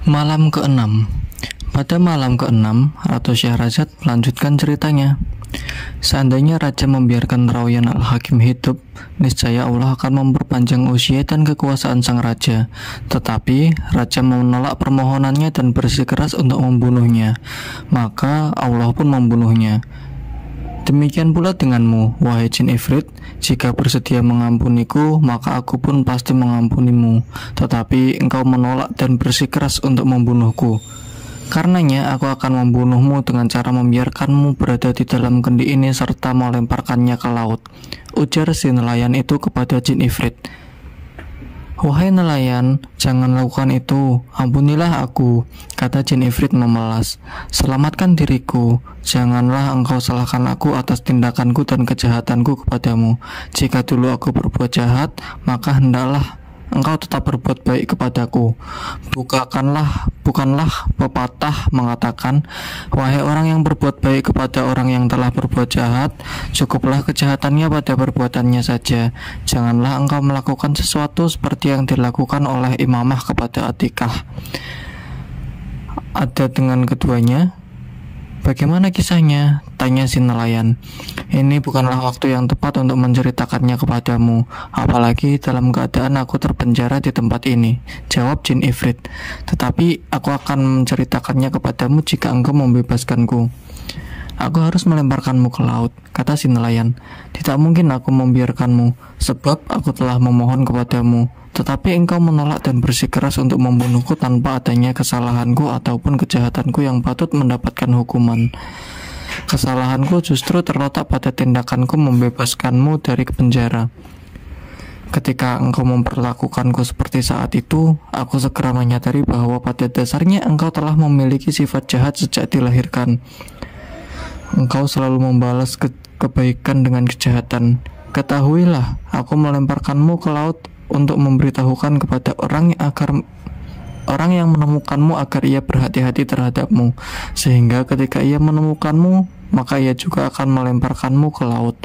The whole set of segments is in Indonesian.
Malam keenam. Pada malam keenam, Ratu Syahrazad melanjutkan ceritanya. Seandainya Raja membiarkan Rauyan Al-Hakim hidup, niscaya Allah akan memperpanjang usia dan kekuasaan sang Raja. Tetapi Raja menolak permohonannya dan bersikeras untuk membunuhnya. Maka Allah pun membunuhnya. Demikian pula denganmu, wahai jin Ifrit. Jika bersedia mengampuniku, maka aku pun pasti mengampunimu. Tetapi engkau menolak dan bersikeras untuk membunuhku. Karenanya aku akan membunuhmu dengan cara membiarkanmu berada di dalam kendi ini serta melemparkannya ke laut. Ujar si nelayan itu kepada jin Ifrit. Wahai nelayan, jangan lakukan itu, ampunilah aku, kata jin Ifrit memelas. Selamatkan diriku, janganlah engkau salahkan aku atas tindakanku dan kejahatanku kepadamu. Jika dulu aku berbuat jahat, maka hendaklah engkau tetap berbuat baik kepadaku. Bukanlah pepatah mengatakan, wahai orang yang berbuat baik kepada orang yang telah berbuat jahat, cukuplah kejahatannya pada perbuatannya saja. Janganlah engkau melakukan sesuatu seperti yang dilakukan oleh Imamah kepada Atikah. Ada dengan keduanya. Bagaimana kisahnya? Tanya si nelayan. Ini bukanlah waktu yang tepat untuk menceritakannya kepadamu, apalagi dalam keadaan aku terpenjara di tempat ini, jawab jin Ifrit. Tetapi aku akan menceritakannya kepadamu jika engkau membebaskanku. Aku harus melemparkanmu ke laut, kata si nelayan. Tidak mungkin aku membiarkanmu, sebab aku telah memohon kepadamu. Tetapi engkau menolak dan bersikeras untuk membunuhku tanpa adanya kesalahanku ataupun kejahatanku yang patut mendapatkan hukuman. Kesalahanku justru terletak pada tindakanku membebaskanmu dari penjara. Ketika engkau memperlakukanku seperti saat itu, aku segera menyadari bahwa pada dasarnya engkau telah memiliki sifat jahat sejak dilahirkan. Engkau selalu membalas kebaikan dengan kejahatan. Ketahuilah, aku melemparkanmu ke laut untuk memberitahukan kepada orang yang menemukanmu agar ia berhati-hati terhadapmu, sehingga ketika ia menemukanmu, maka ia juga akan melemparkanmu ke laut.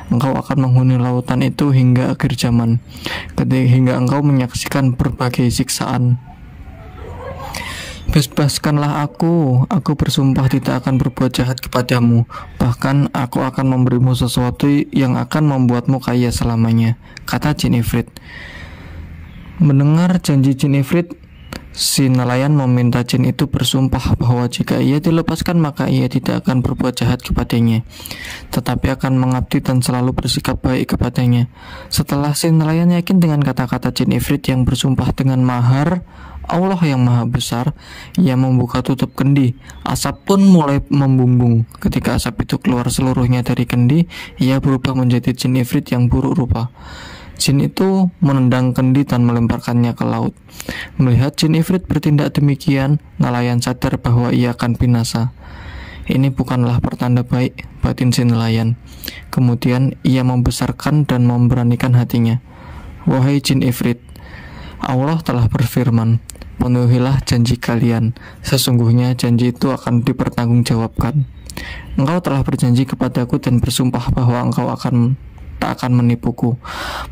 Engkau akan menghuni lautan itu hingga akhir zaman, hingga engkau menyaksikan berbagai siksaan. Bebaskanlah aku bersumpah tidak akan berbuat jahat kepadamu. Bahkan aku akan memberimu sesuatu yang akan membuatmu kaya selamanya, kata jin Ifrit. Mendengar janji jin Ifrit, si nelayan meminta jin itu bersumpah bahwa jika ia dilepaskan maka ia tidak akan berbuat jahat kepadanya, tetapi akan mengabdi dan selalu bersikap baik kepadanya. Setelah si nelayan yakin dengan kata-kata jin Ifrit yang bersumpah dengan mahar Allah yang maha besar, ia membuka tutup kendi. Asap pun mulai membumbung. Ketika asap itu keluar seluruhnya dari kendi, ia berubah menjadi jin Ifrit yang buruk rupa. Jin itu menendang kendi dan melemparkannya ke laut. Melihat jin Ifrit bertindak demikian, nelayan sadar bahwa ia akan binasa. Ini bukanlah pertanda baik, batin si nelayan. Kemudian ia membesarkan dan memberanikan hatinya. Wahai jin Ifrit, Allah telah berfirman, penuhilah janji kalian. Sesungguhnya janji itu akan dipertanggungjawabkan. Engkau telah berjanji kepadaku dan bersumpah bahwa engkau tak akan menipuku.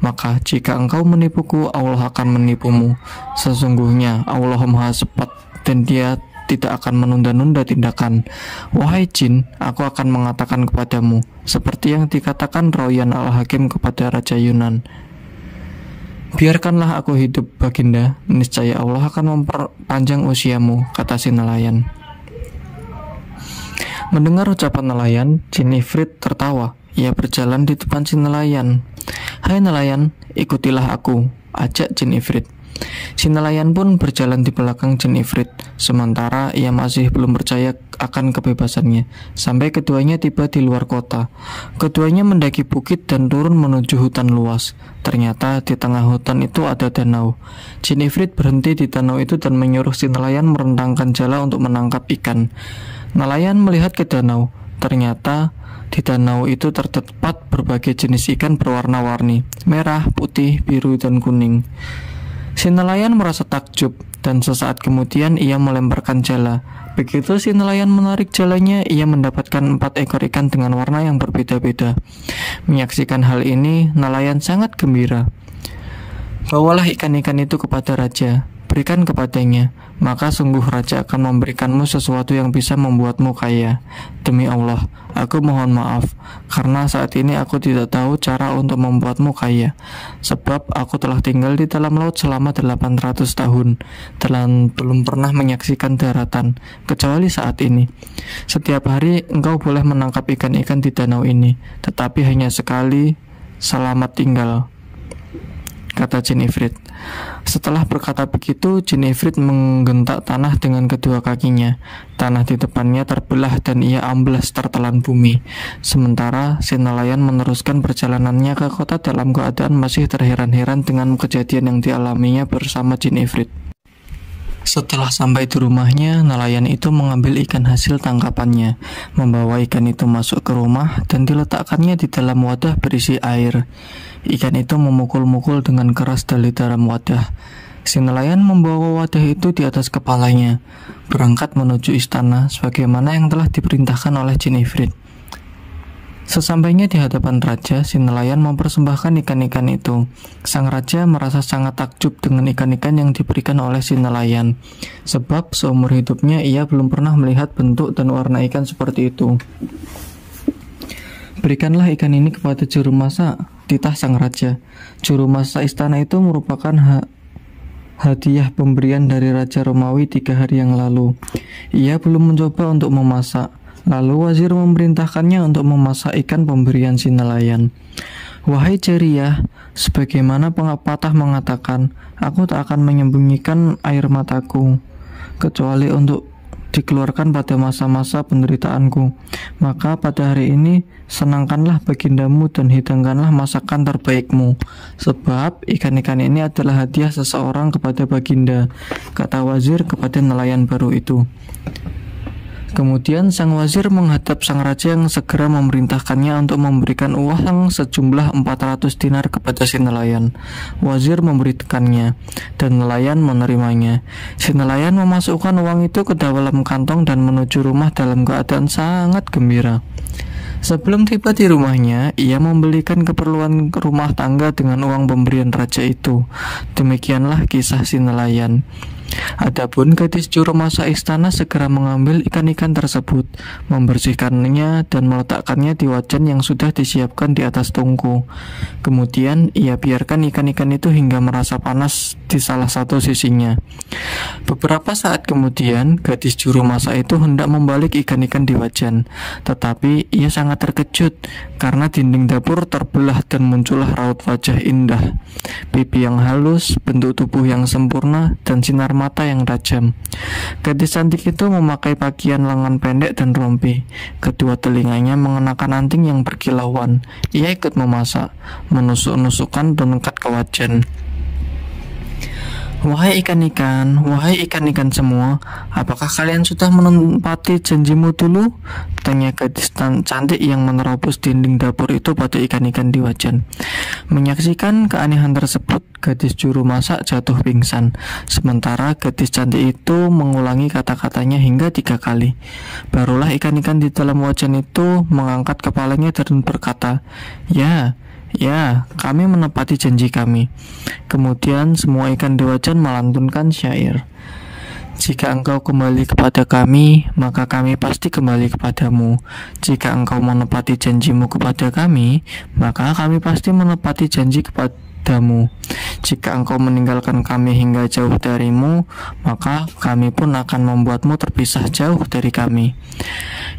Maka jika engkau menipuku, Allah akan menipumu. Sesungguhnya Allah maha cepat dan dia tidak akan menunda-nunda tindakan. Wahai jin, aku akan mengatakan kepadamu seperti yang dikatakan Rauyan Al-Hakim kepada Raja Yunan. Biarkanlah aku hidup, Baginda, niscaya Allah akan memperpanjang usiamu, kata si nelayan. Mendengar ucapan nelayan, jin Ifrit tertawa. Ia berjalan di depan si nelayan. Hai nelayan, ikutilah aku, ajak jin Ifrit. Si nelayan pun berjalan di belakang jin Ifrit, sementara ia masih belum percaya akan kebebasannya, sampai keduanya tiba di luar kota. Keduanya mendaki bukit dan turun menuju hutan luas. Ternyata di tengah hutan itu ada danau. Jin Ifrit berhenti di danau itu dan menyuruh si nelayan merentangkan jala untuk menangkap ikan. Nelayan melihat ke danau. Ternyata di danau itu terdapat berbagai jenis ikan berwarna-warni, merah, putih, biru, dan kuning. Si nelayan merasa takjub dan sesaat kemudian ia melemparkan jala. Begitu si nelayan menarik jalanya, ia mendapatkan 4 ekor ikan dengan warna yang berbeda-beda. Menyaksikan hal ini, nelayan sangat gembira. Bawalah ikan-ikan itu kepada raja. berikan kepadanya, maka sungguh raja akan memberikanmu sesuatu yang bisa membuatmu kaya. Demi Allah, aku mohon maaf, karena saat ini aku tidak tahu cara untuk membuatmu kaya, sebab aku telah tinggal di dalam laut selama 800 tahun, dan belum pernah menyaksikan daratan, kecuali saat ini. Setiap hari engkau boleh menangkap ikan-ikan di danau ini, tetapi hanya sekali. Selamat tinggal, kata jin ifrit. Setelah berkata begitu, jin ifrit menggentak tanah dengan kedua kakinya. Tanah di depannya terbelah dan ia amblas tertelan bumi. Sementara si nelayan meneruskan perjalanannya ke kota dalam keadaan masih terheran-heran dengan kejadian yang dialaminya bersama jin ifrit. Setelah sampai di rumahnya, nelayan itu mengambil ikan hasil tangkapannya, membawa ikan itu masuk ke rumah dan diletakkannya di dalam wadah berisi air. Ikan itu memukul-mukul dengan keras dari dalam wadah. Si nelayan membawa wadah itu di atas kepalanya, berangkat menuju istana sebagaimana yang telah diperintahkan oleh jin ifrit. Sesampainya di hadapan raja, si nelayan mempersembahkan ikan-ikan itu. Sang raja merasa sangat takjub dengan ikan-ikan yang diberikan oleh si nelayan, sebab seumur hidupnya ia belum pernah melihat bentuk dan warna ikan seperti itu. Berikanlah ikan ini kepada juru masak, titah sang raja. Juru masak istana itu merupakan hadiah pemberian dari Raja Romawi 3 hari yang lalu. Ia belum mencoba untuk memasak. Lalu wazir memerintahkannya untuk memasak ikan pemberian si nelayan. Wahai Jariyah, sebagaimana pepatah mengatakan, aku tak akan menyembunyikan air mataku, kecuali untuk dikeluarkan pada masa-masa penderitaanku. Maka pada hari ini, senangkanlah bagindamu dan hidangkanlah masakan terbaikmu, sebab ikan-ikan ini adalah hadiah seseorang kepada baginda, kata wazir kepada nelayan baru itu. Kemudian sang wazir menghadap sang raja yang segera memerintahkannya untuk memberikan uang sejumlah 400 dinar kepada si nelayan. Wazir memberikannya dan nelayan menerimanya. Si nelayan memasukkan uang itu ke dalam kantong dan menuju rumah dalam keadaan sangat gembira. Sebelum tiba di rumahnya, ia membelikan keperluan rumah tangga dengan uang pemberian raja itu. Demikianlah kisah si nelayan. Adapun gadis juru masak istana segera mengambil ikan-ikan tersebut, membersihkannya dan meletakkannya di wajan yang sudah disiapkan di atas tungku. Kemudian ia biarkan ikan-ikan itu hingga merasa panas di salah satu sisinya. Beberapa saat kemudian, gadis juru masak itu hendak membalik ikan-ikan di wajan, tetapi ia sangat terkejut karena dinding dapur terbelah dan muncullah raut wajah indah, pipi yang halus, bentuk tubuh yang sempurna, dan sinar mata yang tajam. Gadis cantik itu memakai pakaian lengan pendek dan rompi. Kedua telinganya mengenakan anting yang berkilauan. Ia ikut memasak, menusuk-nusukkan donat ke wajan. Wahai ikan-ikan semua, apakah kalian sudah menepati janjimu dulu? Tanya gadis cantik yang menerobos dinding dapur itu pada ikan-ikan di wajan. Menyaksikan keanehan tersebut, gadis juru masak jatuh pingsan. Sementara gadis cantik itu mengulangi kata-katanya hingga 3 kali. Barulah ikan-ikan di dalam wajan itu mengangkat kepalanya dan berkata, Ya, kami menepati janji kami. Kemudian semua ikan di wajan melantunkan syair. Jika engkau kembali kepada kami, maka kami pasti kembali kepadamu. Jika engkau menepati janjimu kepada kami, maka kami pasti menepati janji kepadamu. Jika engkau meninggalkan kami hingga jauh darimu, maka kami pun akan membuatmu terpisah jauh dari kami.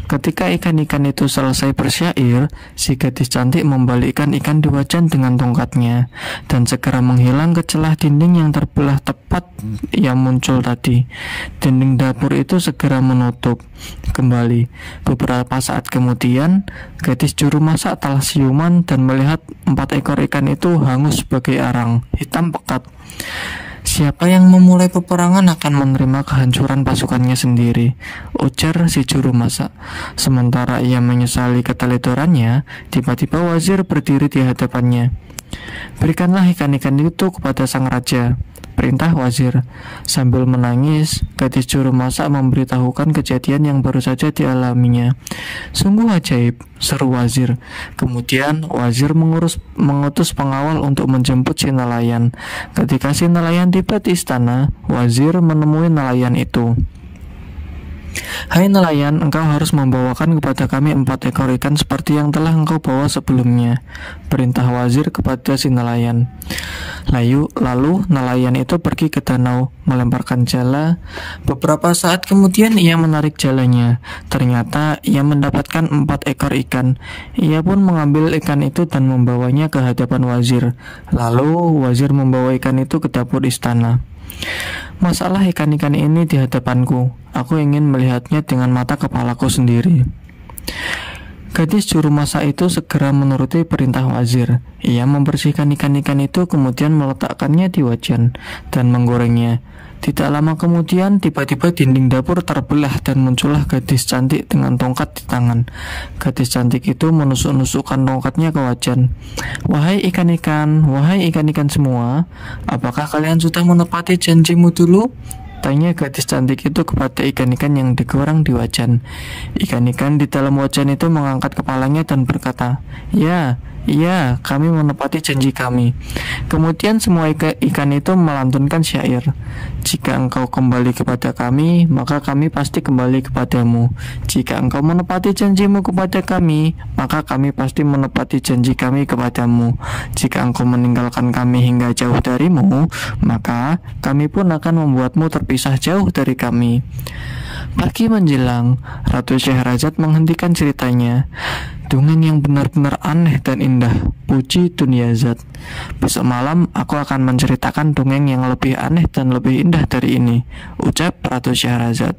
Ketika ikan-ikan itu selesai bersyair, si gadis cantik membalikkan ikan di wajan dengan tongkatnya dan segera menghilang ke celah dinding yang terbelah tepat yang muncul tadi. Dinding dapur itu segera menutup kembali. Beberapa saat kemudian, gadis juru masak telah siuman dan melihat 4 ekor ikan itu hangus sebagai arang hitam pekat. Siapa yang memulai peperangan akan menerima kehancuran pasukannya sendiri, ujar si juru masak. Sementara ia menyesali keteledorannya, tiba-tiba wazir berdiri di hadapannya. Berikanlah ikan-ikan itu kepada sang raja. perintah wazir. Sambil menangis, gadis juru masak memberitahukan kejadian yang baru saja dialaminya. Sungguh ajaib, seru wazir. Kemudian wazir mengutus pengawal untuk menjemput si nelayan. Ketika si nelayan tiba di istana, wazir menemui nelayan itu. Hai nelayan, engkau harus membawakan kepada kami 4 ekor ikan seperti yang telah engkau bawa sebelumnya, perintah wazir kepada si nelayan. Lalu nelayan itu pergi ke danau, melemparkan jala. Beberapa saat kemudian ia menarik jalanya. Ternyata ia mendapatkan 4 ekor ikan. Ia pun mengambil ikan itu dan membawanya ke hadapan wazir. Lalu wazir membawa ikan itu ke dapur istana. Masalah ikan-ikan ini di hadapanku. Aku ingin melihatnya dengan mata kepalaku sendiri. Gadis juru masak itu segera menuruti perintah wazir. Ia membersihkan ikan-ikan itu, kemudian meletakkannya di wajan dan menggorengnya. Tidak lama kemudian, tiba-tiba dinding dapur terbelah dan muncullah gadis cantik dengan tongkat di tangan. Gadis cantik itu menusuk-nusukkan tongkatnya ke wajan. Wahai ikan-ikan semua, apakah kalian sudah menepati janjimu dulu? Tanya gadis cantik itu kepada ikan-ikan yang digoreng di wajan. Ikan-ikan di dalam wajan itu mengangkat kepalanya dan berkata, Ya, kami menepati janji kami. Kemudian semua ikan itu melantunkan syair. Jika engkau kembali kepada kami, maka kami pasti kembali kepadamu. Jika engkau menepati janjimu kepada kami, maka kami pasti menepati janji kami kepadamu. Jika engkau meninggalkan kami hingga jauh darimu, maka kami pun akan membuatmu terpisah jauh dari kami. Pagi menjelang, Ratu Syahrazad menghentikan ceritanya. Dongeng yang benar-benar aneh dan indah, puji Dunyazad. Besok malam aku akan menceritakan dongeng yang lebih aneh dan lebih indah dari ini, ucap Ratu Syahrazad.